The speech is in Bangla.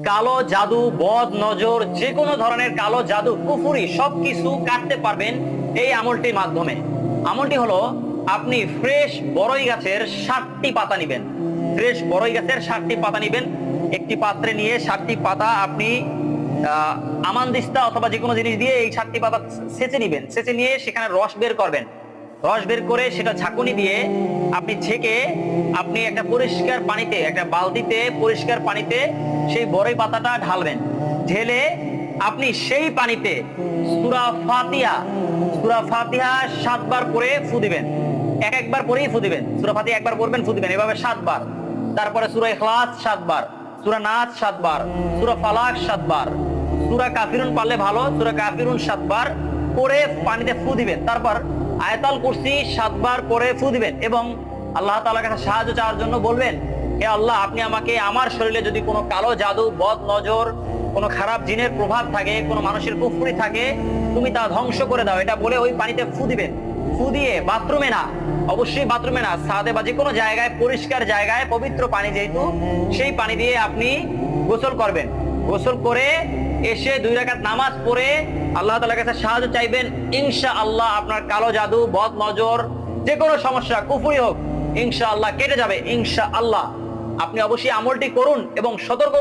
কালো জাদু, বদ নজর, যে কোনো ধরনের কালো জাদু, কুফরি সবকিছু কাটতে পারবেন এই আমলটির মাধ্যমে। আমলটি হলো, আপনি ফ্রেশ বড়ই গাছের 60টি পাতা নিবেন। ফ্রেশ বড়ই গাছের 60টি পাতা নিবেন। একটি পাত্রে নিয়ে 60টি পাতা আপনি আমানদিস্তা অথবা যে কোনো জিনিস দিয়ে এই 60টি পাতা ছেঁচে নিবেন। ছেঁচে নিয়ে সেখানে রস বের করবেন। রস বের করে সেটা ঝাঁকুনি দিয়ে আপনি ছেঁকে আপনি একটা পরিষ্কার পানিতে, একটা বালতিতে পরিষ্কার পানিতে সেই বড়ই পাতাটা ঢালবেন। ঢেলে আপনি সেই পানিতে সূরা ফাতিহা 7 বার করে ফু দিবেন। একবার পরেই ফু দিবেন। সূরা ফাতিহা একবার পড়বেন, ফু দিবেন, এভাবে 7 বার। তারপরে সূরা ইখলাস 7 বার, সূরা নাস 7 বার, সূরা ফালাক 7 বার, সূরা কাফিরুন পারলে ভালো, সূরা কাফিরুন 7 বার পরে পানিতে ফু দিবেন। তারপর আয়াতুল কুরসি 7 বার পরে ফু দিবেন এবং আল্লাহ তাআলার কাছে সাহায্য চাওয়ার জন্য বলবেন, হে আল্লাহ, আপনি আমাকে, আমার শরীরে যদি কোনো কালো জাদু, বদ নজর, কোনো খারাপ জিনের প্রভাব থাকে, কোনো মানুষের কুফরি থাকে, তুমি তা ধ্বংস করে দাও। এটা বলে ওই পানিতে ফু দিবেন। ফু দিয়ে বাথরুমে না, অবশ্যই বাথরুমে না, ছাদে বা যে কোনো জায়গায়, পরিষ্কার জায়গায়, পবিত্র পানি যেহেতু, সেই পানি দিয়ে আপনি গোসল করবেন। গোসল করে এসে 2 রাকাত নামাজ পড়ে আল্লাহ তাআলার কাছে সাহায্য চাইবেন। ইনশাআল্লাহ আপনার কালো জাদু, বদ নজর, যে কোনো সমস্যা, কুফরি হোক, ইনশাআল্লাহ কেটে যাবে। ইনশাআল্লাহ। আপনি অবশ্যই আমলটি করুন এবং সতর্ক